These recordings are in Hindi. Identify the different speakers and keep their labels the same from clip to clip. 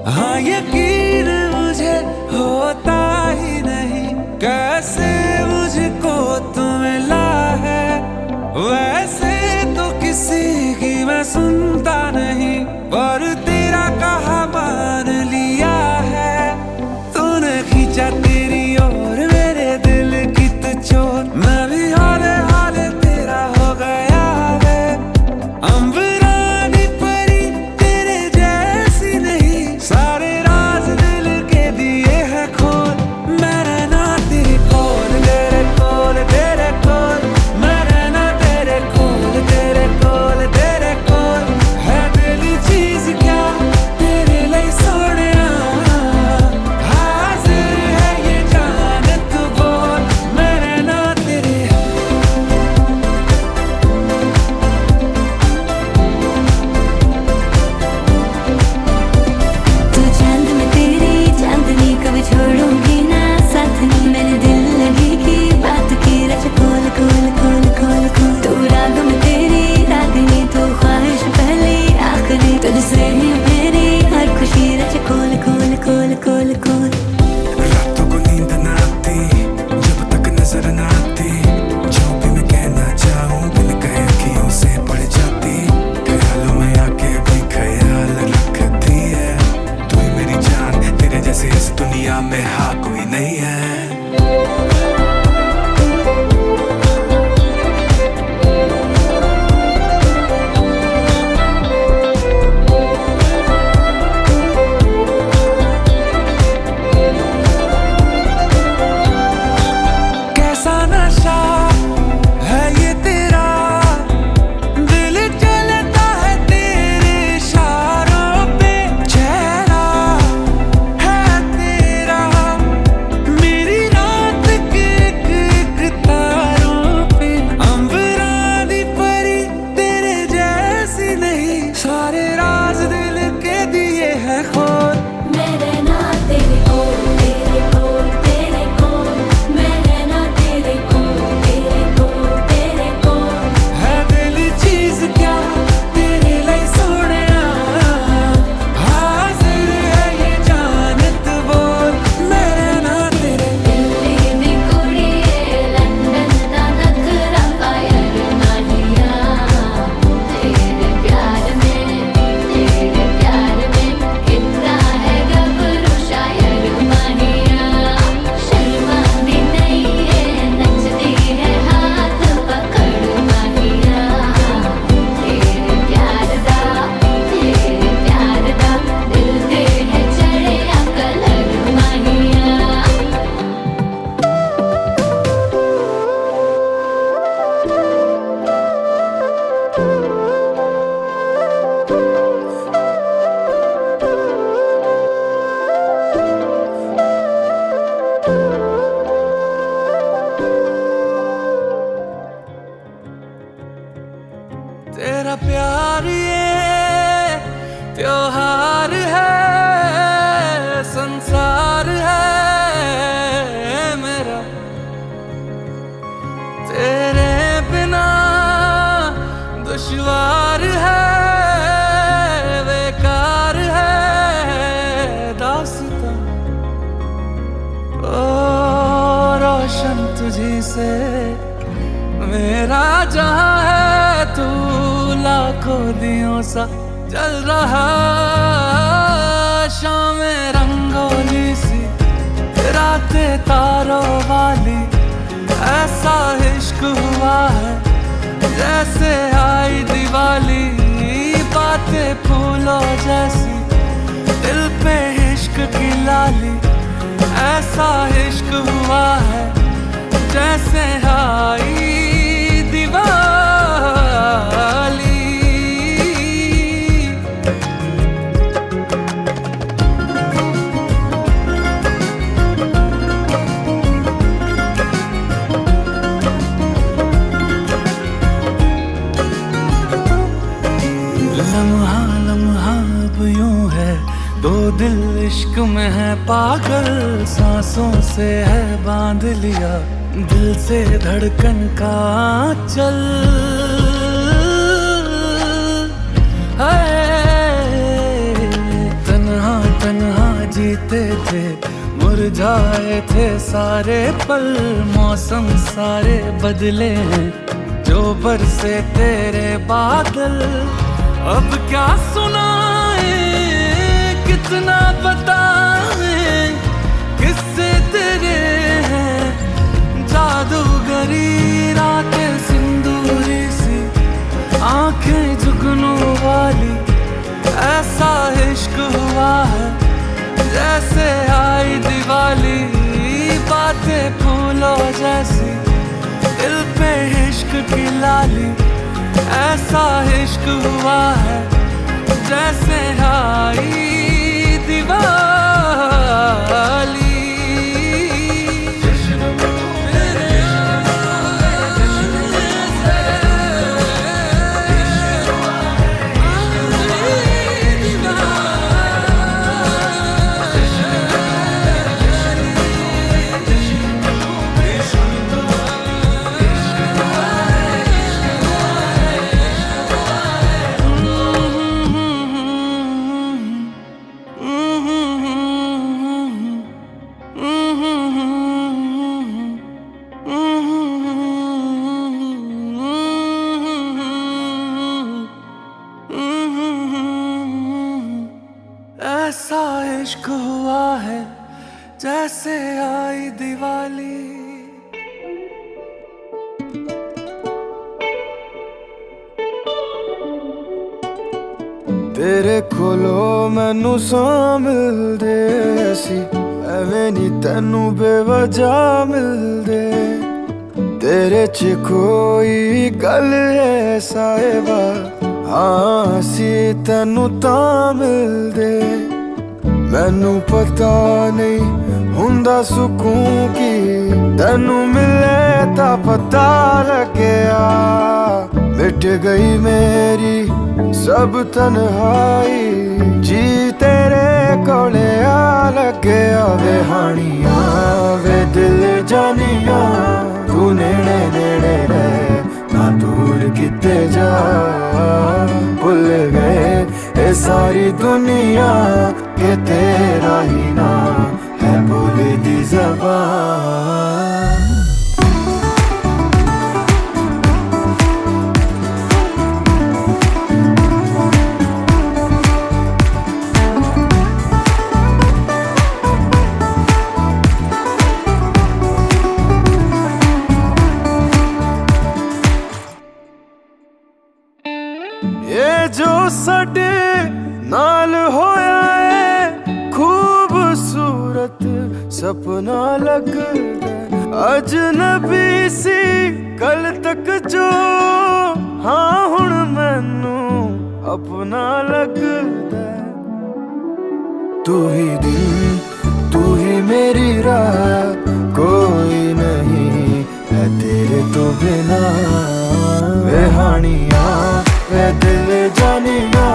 Speaker 1: हाँ यकीन मुझे होता ही नहीं, कैसे मुझको तू मिला है। वैसे तो किसी की मैं सुनता नहीं, पर तेरा कहा मान लिया है। तूने खींचा तेरी ओर मेरे दिल की तू चोर, मैं भी हाले हाले तेरा हो गया है। अंबरानी परी तेरे जैसी नहीं, सारे राज दिल के दिए हैं खोल। मैं रहना तेरे कोल, तेरे कोल, तेरे कोल। मैं रहना तेरे कोल, तेरे कोल, तेरे कोल। है दिल चीज क्या तेरे लिए सोनिया, हाजिर है ये जान तू बोल। मैं रहना तेरे
Speaker 2: तू चांद में तेरी चांदनी कभी छोड़ूंगी ना साथ नहीं। मैंने दिल लगी की बात की रच खोल खोल खोल खोल खोल। तू राग में तेरी रागिनी, तू ख्वाहिश पहली आखिरी। तुझसे ही मेरी हर खुशी रच खोल खोल खोल खोल खोल।
Speaker 3: रातों को नींद न आती जब तक नजर न आती, जो भी मैं कहना चाहूँ बिन कहे अखियों से पड़ जाती। ख्यालों में आके भी ख्याल रखती है, तू ही मेरी जान, तेरे जैसे इस दुनिया में हाँ कोई नहीं है।
Speaker 1: कैसा नशा है ये तेरा, दिल चलता है तेरे इशारों पे। चेहरा है तेरा मेरी रात के एक एक तारों पे। अंबरानी परी तेरे जैसी नहीं, सारे राज दिल के दिए हैं खोल।
Speaker 2: मैं रहना तेरे कोल, तेरे कोल, तेरे कोल। मैं रहना तेरे कोल, तेरे कोल, तेरे कोल।
Speaker 1: है दिल चीज क्या तेरे लिए सोनिया, हाजिर है ये जान तू बोल। मैं रहना तेरे
Speaker 2: दिल्ली दी कुड़िए लंदन दा नखरा फायर माहिया। तेरे प्यार में कितना है गबरू शायर माहिया। शर्माती नहीं है नचती है हाथ पकड़ माहिया। तेरे प्यार दा दिल ते है चढ़िया कलर माहिया।
Speaker 1: तेरा प्यार ये त्योहार है, संसार है मेरा। तेरे बिना दुश्वार है, बेकार है दास्तां। ओ रोशन तुझी से मेरा जहां है, तू लाखों दियों सा जल रहा। शामें रंगोली सी, रातें तारों वाली। ऐसा इश्क हुआ है जैसे आई दिवाली। बातें फूलों जैसी, दिल पे इश्क की लाली। ऐसा इश्क हुआ है जैसे आई दिवाली। लम्हा लम्हा अब यूं है, दो दिल इश्क में है पागल। सांसों से है बांध लिया, दिल से धड़कन का चल। है तन्हा तन्हा बीते थे, मुरझाए थे सारे पल, मौसम सारे बदले हैं, जो बरसे तेरे बादल। अब क्या सुनाए, कितना बताए, किससे तेरे हैं जादूगरी रातें सिंदूरी सी, आंखें जुगनू वाली। ऐसा इश्क हुआ है जैसे आई दिवाली, बातें फूलों जैसी, दिल पे इश्क की लाली। ऐसा इश्क हुआ है जैसे आई दिवाली। ऐसा इश्क हुआ है जैसे आई दिवाली।
Speaker 3: तेरे कोलो मैनू सौ मिलदे सी, एवें नी तैनू बेवजह मिलदे। तेरे च कोई गल है साहिबा, हाँ सी तैनू तां मिलदे। मैनू पता नहीं हुंदा सुकून की, तैनू मिले तां पता लग्या। मिट गई मेरी सब तन्हाई, जी तेरे कोले आ लग्या। वे हानिया वे दिल जानिया, तू नेड़े नेड़े रह ना दूर किते जा। भुल गए ये सारी दुनिया के तेरा ही ना है बोले दी ज़बान। ये जो साडे नाल होया है खूबसूरत सपना लगदा, अजनबी सी कल तक जो, हाँ हुण मैनू अपना लगदा। तू ही दिन तू ही मेरी राह, कोई नहीं है तेरे तो बिना। वे हानिया वे दिल जानिया,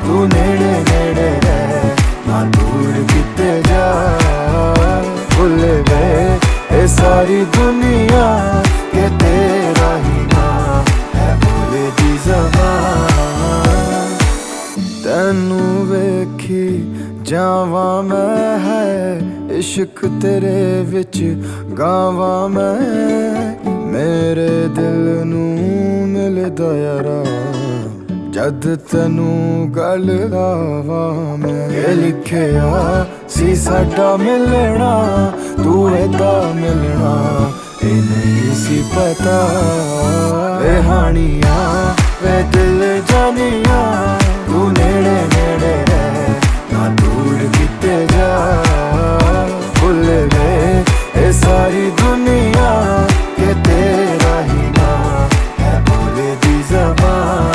Speaker 3: तू नेड़े नेड़े रह ना दूर किते जा। भुल गए ये सारी दुनिया के तेरा ही ना है बोले दी ज़बान। तैनू वेखी जावा मैं है इश्क तेरे विच गावा मैं। मेरे दिल नू मिलदा यारा जद तैनू गल लावा मैं। ये लिखिया सी साडा मिलना, तू एदा मिलना ये नहीं सी पता। वे हानिया वे दिल जानिया, तू नेड़े नेड़े रह ना दूर किते जा। भुल गए ये सारी दुनिया के तेरा ही ना है बोले दी ज़बान।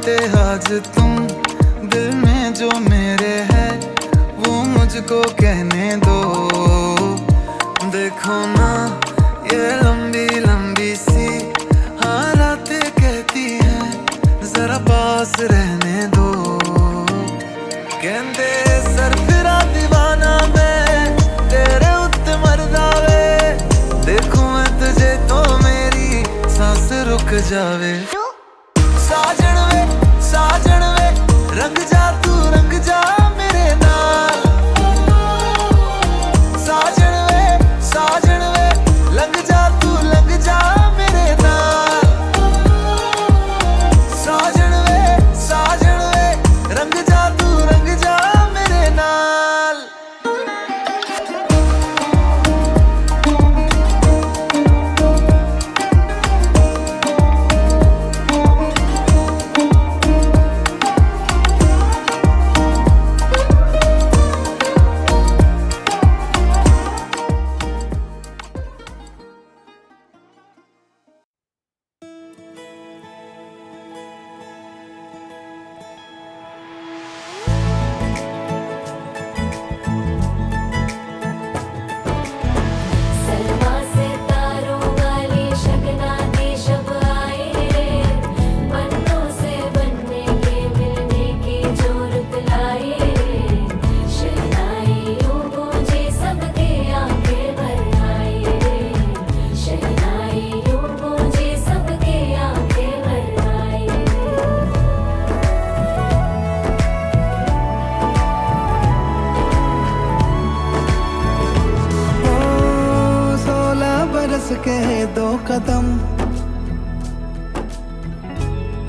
Speaker 1: बातें आज तुम दिल में जो मेरे है वो मुझको कहने दो। देखो ना ये लंबी लंबी सी हाँ रातें कहती हैं जरा पास रहने दो। कहते सर फिरा दीवाना मैं तेरे उत्ते मरदा वे। देखो मैं तुझे तो मेरी सांस रुक जावे। साजन वे रंग जा तू रंग जा मेरे नाल। साजन वे लंग जा तू लंग जा मेरे नाल। साजन वे रंग जा तू रंग जा मेरे नाल।
Speaker 2: सलमा से तारों वाली शगना दी शब आई रे। पन्नों से बनने के मिलने की जो रुत लाई रे। शहनाइयों गूंजी सबकी आंखें भर आई रे। शहनाइयों गूंजी सबकी आंखें भर आई रे।
Speaker 1: ओ 16 बरस के 2 कदम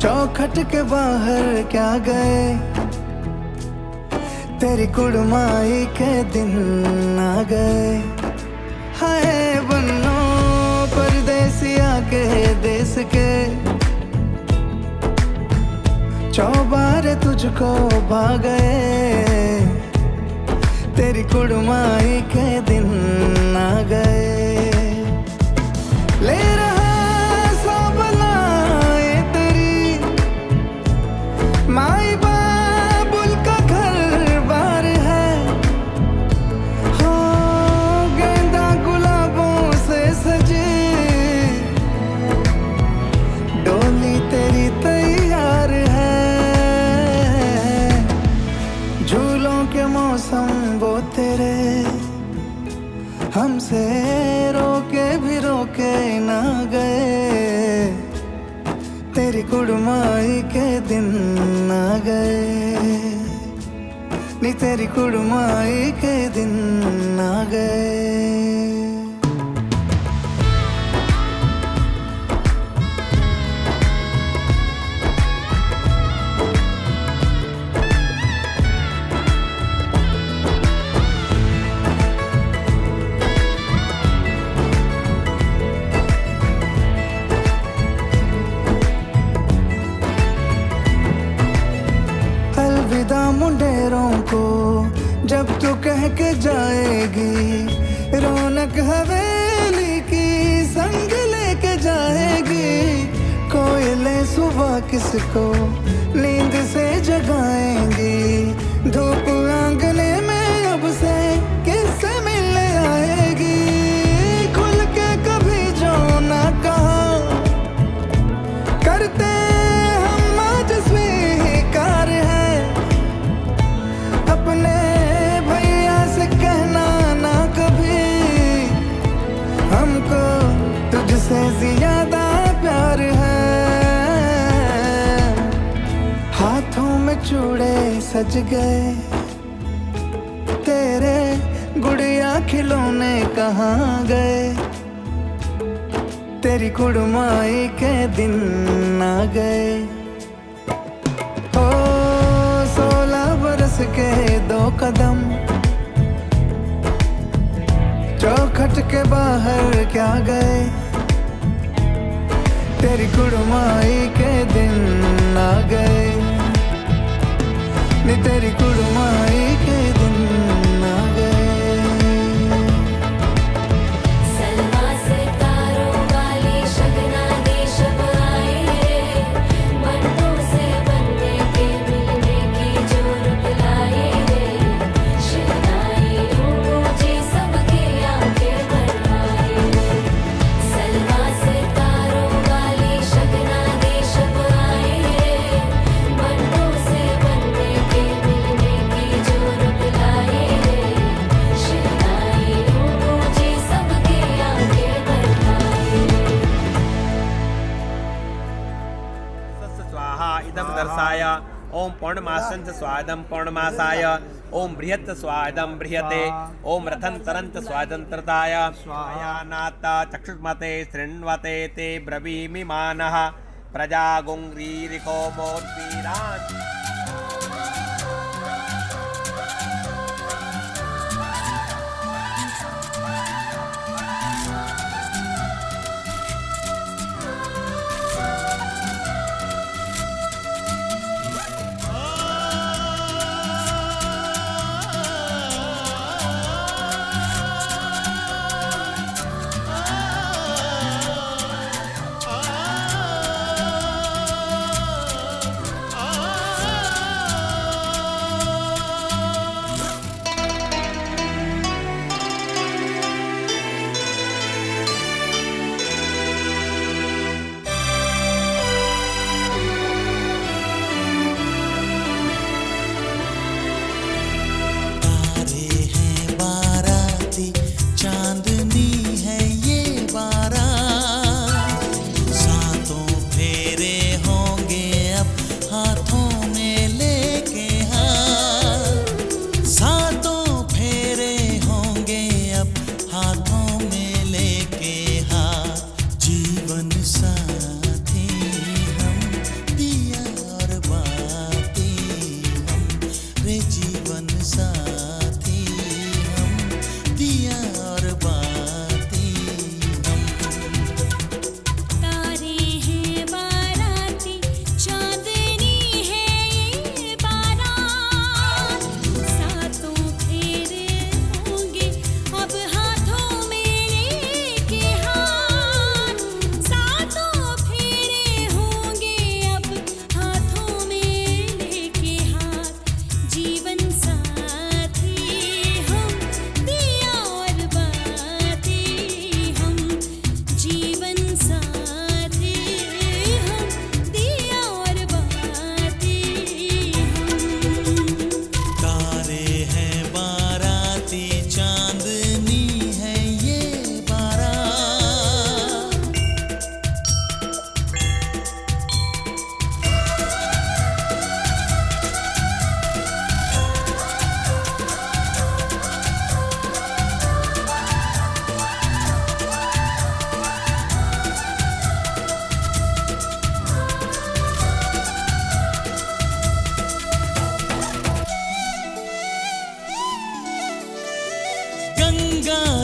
Speaker 1: चौखट के बाहर क्या गए। तेरी कुड़माई के दिन आ गए। हाय बन्नो परदेसिया के देश के चौबारे तुझको भा गए। तेरी कुड़माई के दिन आ गए। ले रहा सब लाए तेरी माई बाबुल का घर बार है। हो गेंदा गुलाबों से सजी डोली तेरी तैयार है। झूलों के मौसम वो तेरे हमसे रोके भी रोके ना गए। तेरी कुड़माई के दिन आ गए। नी तेरी कुड़माई के दिन आ गए। अलविदा मुंडेरों को जब तू कह के जाएगी। रौनक हवेली की संग लेके जाएगी। कोयले सुबह किसको नींद से जगाएंगी। धूप आंगने में अब से किससे मिलने आएगी। खुल के कभी जो ना कहा करते हम आज स्वीकार है। अपने भैया से कहना ना कभी हमको तुझसे ज्यादा प्यार है। हाथों में चूड़े सज गए तेरे गुड़िया खिलौने कहाँ गए। तेरी कुड़माई के दिन आ गए। ओ 16 बरस के 2 कदम चौखट के बाहर क्या गए। तेरी कुड़माई के दिन आ गए। नी तेरी कुड़माई के दिन आ गए।
Speaker 2: सलमा से तारों वाली शगना दी शब आई रे। पन्नों से बनने
Speaker 4: ओम पौर्णमासं च स्वादं पौर्णमासाय, ओम बृहत् स्वादं बृहते, ओम रथं तरन्त स्वादंत्रताय स्वायानात चक्षुष्मते शृण्वते ते ब्रवीमि मानः प्रजागुंग्रीरिको मोद्वीरान्।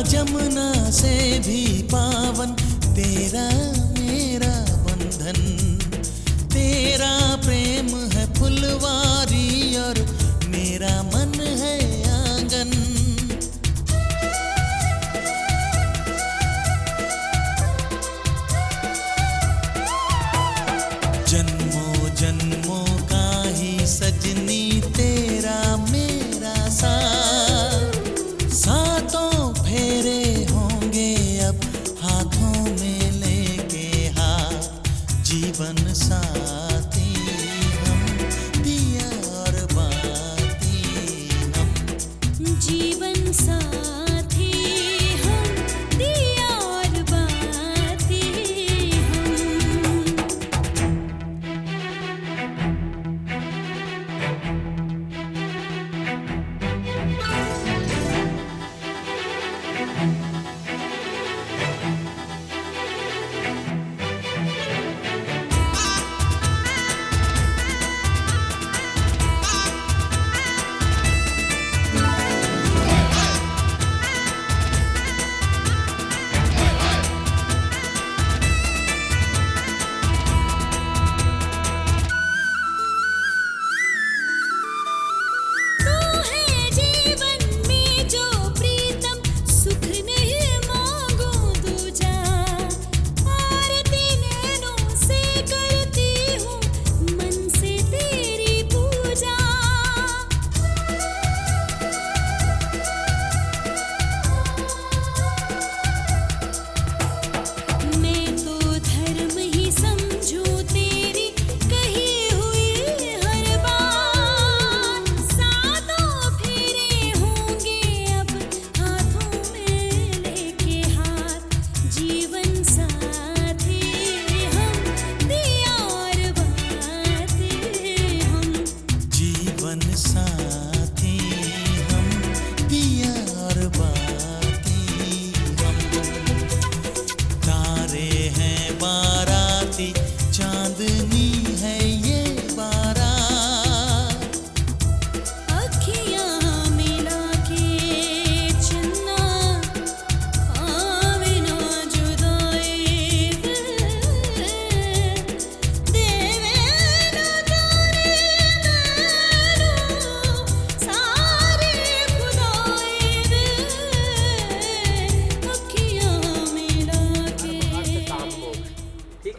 Speaker 5: जमुना से भी पावन तेरा मेरा बंधन, तेरा प्रेम है फुलवारी और मेरा मन है आंगन। जन्मों जन्मों का ही सजनी तेरा मेरा साथ, सातों फेरे होंगे अब हाथों में लेके हाथ, जीवन साथी हम दिया और बाती हम,
Speaker 2: जीवन साथी हम दिया और बाती हम।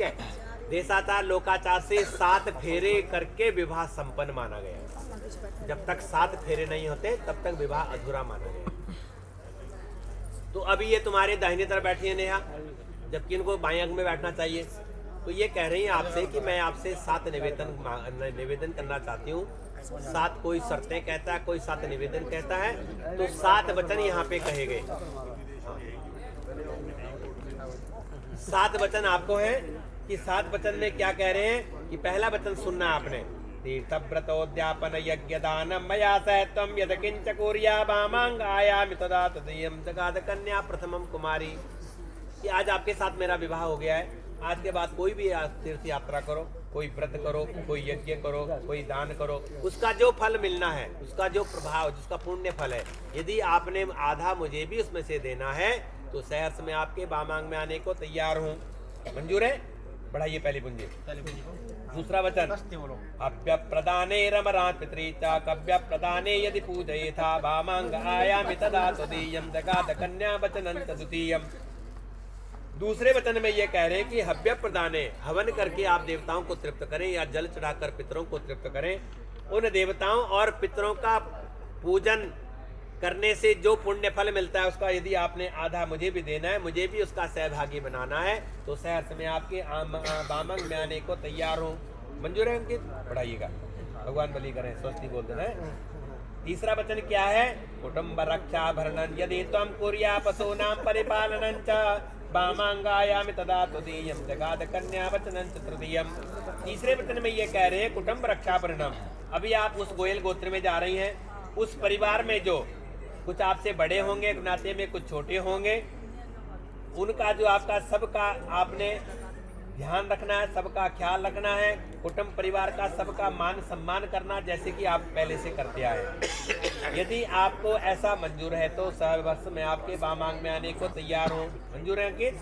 Speaker 4: है। देशाचार लोकाचार से 7 फेरे करके विवाह संपन्न माना गया। जब तक 7 फेरे नहीं होते तब तक विवाह अधूरा माना गया। तो अभी ये तुम्हारे दाहिने तरफ बैठी है नेहा, जबकि इनको बाएं अंग में बैठना चाहिए। तो ये कह रही है आपसे कि मैं आपसे 7 निवेदन करना चाहती हूँ। 7 कोई शर्तें कहता है, कोई 7 निवेदन कहता है, तो 7 वचन यहाँ पे कहे गए। 7 वचन आपको है कि 7 वचन में क्या कह रहे हैं कि पहला वचन सुनना आपने, तीर्थव्रतोद्यापन यज्ञ दानम मया सहत्वम यद किंच कुर्या वामांग आयामि तदा तदीयं जगाद कन्या प्रथमम कुमारी। कि आज आपके साथ मेरा विवाह हो गया है, आज के बाद कोई भी तीर्थ यात्रा करो, कोई व्रत करो, कोई यज्ञ करो, कोई दान करो, उसका जो फल मिलना है, उसका जो प्रभाव, जिसका पुण्य फल है, यदि आपने आधा मुझे भी उसमें से देना है तो सहर्ष में आपके वामांग में आने को तैयार हूँ। मंजूर है? बढ़ाइए पहली पूंजी। दूसरा वचन, अभ्य प्रदाने रमरात पितृचा कव्य प्रदाने यदि पूजयेथा वामांग आयामि तदा तदीयं जगाद कन्या वचनं तद्वितीयम्। दूसरे वचन में ये कह रहे हैं कि हव्य प्रदाने, हवन करके आप देवताओं को तृप्त करें या जल चढ़ाकर पितरों को तृप्त करें। उन देवताओं और पितरों का पूजन करने से जो पुण्य फल मिलता है उसका यदि आपने आधा मुझे भी देना है, मुझे भी उसका सहभागी बनाना है, तो सहर्ष में आपके वामंग में आने को तैयार हूँ। मंजूर है अंकित? बढ़ाइएगा, भगवान बलि करें, स्वस्ति बोल देना है। तीसरा वचन क्या है? कुटुंब रक्षा भरणन यदि त्वं कुर्या पशूनां परिपालनं च वामांगायामि तदा तदीयं जगाद कन्या वचनं च तृतीयम्। तीसरे वचन में ये कह रहे हैं कुटुंब रक्षा भरणम। अभी आप उस गोयल गोत्र में जा रही हैं, उस परिवार में जो कुछ आपसे बड़े होंगे नाते में, कुछ छोटे होंगे, उनका जो आपका सबका आपने ध्यान रखना है, सबका ख्याल रखना है, कुटुंब परिवार का सबका मान सम्मान करना जैसे कि आप पहले से करते आए हैं। यदि आपको ऐसा मंजूर है तो सहवर्ष में आपके वामांग में आने को तैयार हो। मंजूर है अंकित?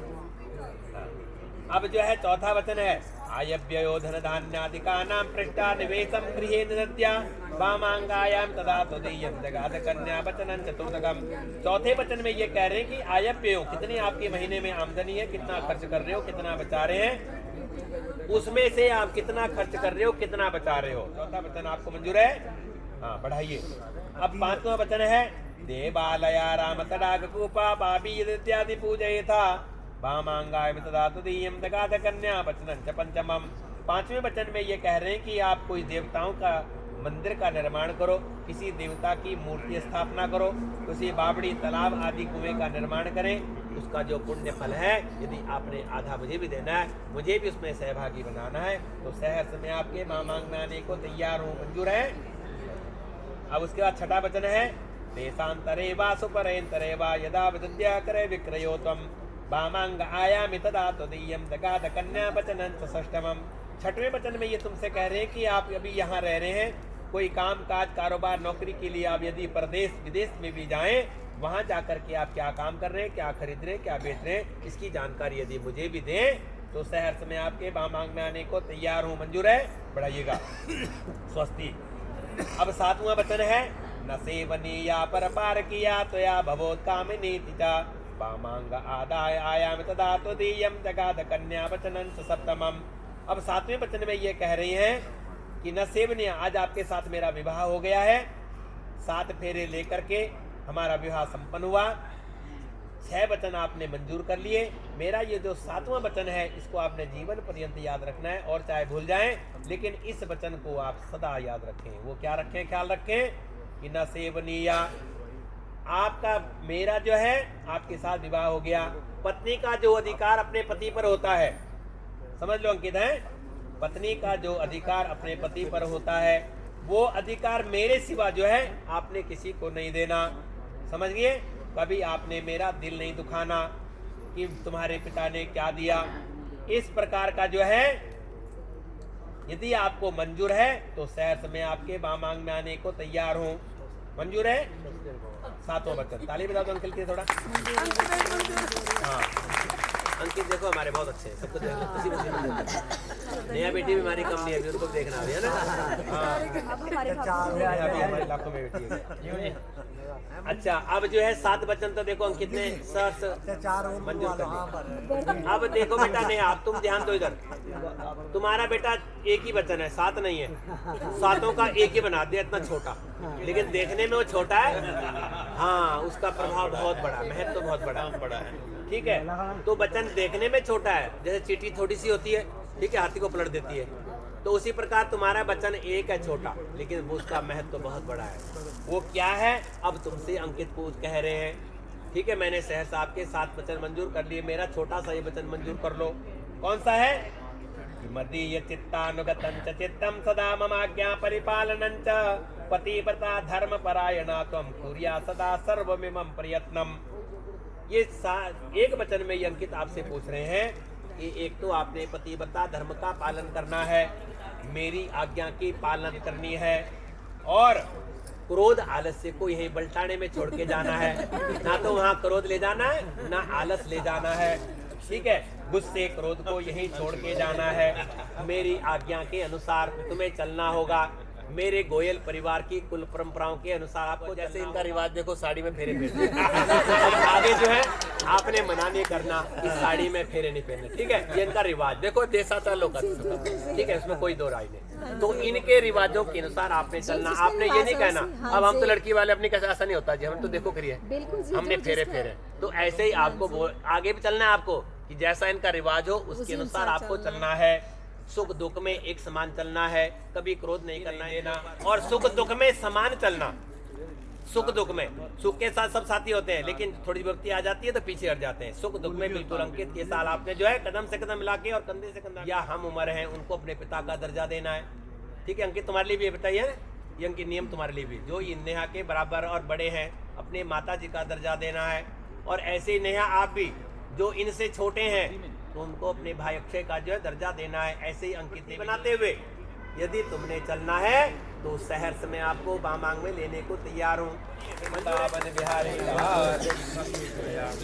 Speaker 4: अब जो है चौथा वचन है, आयव्ययो धन धान्यादिकानां पृष्ठा निवेशम गृहे निदत्या वामांगायाम तदा तदीयं जगाद कन्या वचनं चतुर्थकम्। चौथे वचन में ये कह रहे हैं कि आयव्ययो, कितनी आपके महीने में आमदनी है, कितना खर्च कर रहे हो, कितना बचा रहे हैं, उसमें से आप कितना खर्च कर रहे हो, कितना बचा रहे हो। चौथा वचन आपको मंजूर है? हाँ, बढ़ाइए। अब पांचवा वचन है, देवालया राम तडाग कूपा पापी इत्यादि पूजयेथा वामांगाय तदा तदीयं जगाद कन्या वचनं च पंचमम्। पांचवें वचन में ये कह रहे हैं कि आप कोई देवताओं का मंदिर का निर्माण करो, किसी देवता की मूर्ति स्थापना करो, किसी बावड़ी तालाब आदि कुएं का निर्माण करें, उसका जो पुण्य फल है यदि आपने आधा मुझे भी देना है, मुझे भी उसमें सहभागी बनाना है, तो सहर्ष में आपके वामांग में आने को तैयार हूँ। मंजूर है? अब उसके बाद छठा वचन है, देशांतरे वा सुपरेंतरे वा यदा विद्या करे विक्रयो त्वं वामांग आयामि तदा तदीयं जगाद कन्या वचनं च षष्ठमम्। छठवें वचन में ये तुमसे कह रहे हैं कि आप अभी यहाँ रह रहे हैं, कोई काम काज कारोबार नौकरी के लिए आप यदि प्रदेश विदेश में भी जाएं, वहाँ जाकर के आप क्या काम कर रहे हैं, क्या खरीद रहे हैं, क्या बेच रहे हैं, इसकी जानकारी यदि मुझे भी दें तो सहर्ष में आपके वामांग में आने को तैयार हूँ। मंजूर है? बढ़ाइएगा, स्वस्ति। अब सातवां वचन है, न सेवनीया पर पार किया त्वया भवोत्कामिनी च वामांग आदाय आयाम तदा तदीयं जगाद कन्या वचनं च सप्तमम्। अब सातवें वचन में ये कह रही हैं कि न सेवनीय, आज आपके साथ मेरा विवाह हो गया है, 7 फेरे लेकर के हमारा विवाह संपन्न हुआ, 6 वचन आपने मंजूर कर लिए, मेरा ये जो 7वां वचन है इसको आपने जीवन पर्यंत याद रखना है, और चाहे भूल जाएं लेकिन इस वचन को आप सदा याद रखें। वो क्या रखें, ख्याल रखें कि न सेवनीया, आपका मेरा जो है आपके साथ विवाह हो गया, पत्नी का जो अधिकार अपने पति पर होता है, समझ लो अंकित है, पत्नी का जो अधिकार अपने पति पर होता है वो अधिकार मेरे सिवा जो है आपने किसी को नहीं देना। समझ गए? कभी आपने मेरा दिल नहीं दुखाना कि तुम्हारे पिता ने क्या दिया। इस प्रकार का जो है यदि आपको मंजूर है तो सहर्ष में आपके वामांग में आने को तैयार हूँ। मंजूर है? 7वां वचन ताली बजा दो अंकल के थोड़ा। हाँ, अंकित देखो हमारे बहुत अच्छे हैं, सबको देख लो, खुशी खुशी में। नया बेटी भी हमारी कम नहीं है, अभी उनको भी देखना है ना। अभी हमारी लाखों में बेटी है। अच्छा, अब जो है 7 वचन तो देखो अंकित ने मंजूर कर दिया। अब देखो बेटा नेहा, अब तुम ध्यान दो इधर। तुम्हारा बेटा एक ही वचन है, 7 नहीं है। 7 का एक ही बना दिया, इतना छोटा, लेकिन देखने में वो छोटा है। हाँ, उसका प्रभाव बहुत बड़ा, महत्व बहुत बड़ा है। ठीक है, तो वचन देखने में छोटा है, जैसे चींटी थोड़ी सी होती है, ठीक है, हाथी को पलट देती है, तो उसी प्रकार तुम्हारा वचन एक है छोटा, लेकिन वो उसका महत्व बहुत बड़ा है। वो क्या है, अब तुमसे अंकित पूछ कह रहे हैं। ठीक है, मैंने सहर साहब के 7 वचन मंजूर कर लिए, मेरा छोटा सा ये वचन मंजूर कर लो। कौन सा है? मदीय चित्तानुगतं च चित्तं सदा ममाज्ञा परिपालनं च पतिव्रता धर्मपरायणा त्वं कुर्या सदा सर्वमिमं प्रयत्नम्। ये एक वचन में ये अंकित आपसे पूछ रहे हैं कि एक तो आपने पतिव्रता धर्म का पालन करना है, मेरी आज्ञा की पालन करनी है, और क्रोध आलस्य को यही बलटाने में छोड़ के जाना है। ना तो वहाँ क्रोध ले जाना है, ना आलस ले जाना है। ठीक है, गुस्से क्रोध को यही छोड़ के जाना है। मेरी आज्ञा के अनुसार तुम्हें चलना होगा, मेरे गोयल परिवार की कुल परंपराओं के अनुसार आपको। जैसे इनका रिवाज देखो, साड़ी में फेरे फेरने। आगे जो है आपने मना नहीं करना कि साड़ी में फेरे नहीं पहनने। ठीक है, ये इनका रिवाज देखो, देशाचा लोग। ठीक है, इसमें कोई दो राय नहीं। तो इनके रिवाजों के अनुसार आपने चलना। आपने ये नहीं कहना अब हम तो लड़की वाले अपनी कैसे, ऐसा नहीं होता जी, हम तो देखो करिए हमने फेरे फेरे। तो ऐसे ही आपको आगे भी चलना है आपको, कि जैसा इनका रिवाज हो उसके अनुसार आपको चलना है। सुख दुख में एक समान चलना है, कभी क्रोध नहीं करना है, और सुख दुख में समान चलना। सुख दुख में, सुख के साथ सब साथी होते हैं, लेकिन थोड़ी विपत्ति आ जाती है तो पीछे हट जाते हैं। सुख दुख में बिल्कुल अंकित के साथ आपने जो है कदम से कदम मिला के और कंधे से कंधा, या हम उम्र हैं उनको अपने पिता का दर्जा देना है। ठीक है अंकित, तुम्हारे लिए भी बताइए, ये अंकित नियम तुम्हारे लिए भी, जो ये नेहा के बराबर और बड़े हैं, अपने माता जी का दर्जा देना है। और ऐसे ही नेहा आप भी जो इनसे छोटे हैं, तो उनको अपने भाई अक्षय का जो है दर्जा देना है। ऐसे ही अंकित ने बनाते हुए यदि तुमने चलना है तो सहर्ष में आपको बामांग में लेने को तैयार हूँ।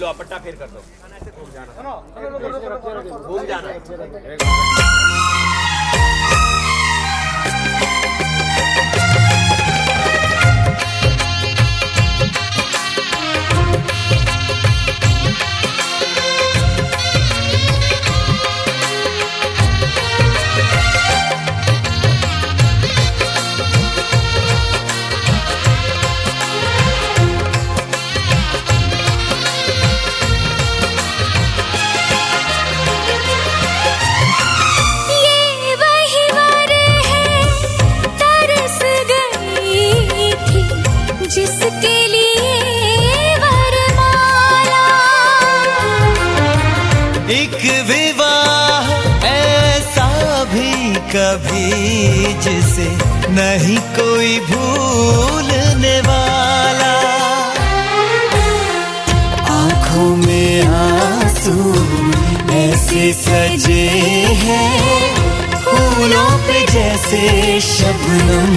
Speaker 4: लो पट्टा फेर कर दो, घूम जाना।
Speaker 2: जिसके लिए वरमाला,
Speaker 5: एक विवाह ऐसा भी कभी जिसे नहीं कोई भूलने वाला। आंखों में आंसू ऐसे सजे हैं, फूलों पे जैसे शबनम।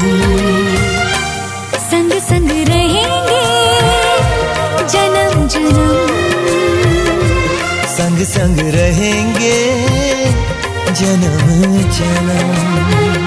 Speaker 2: संग संग रहेंगे जन्म जन्म,
Speaker 5: संग संग रहेंगे जन्म जन्म।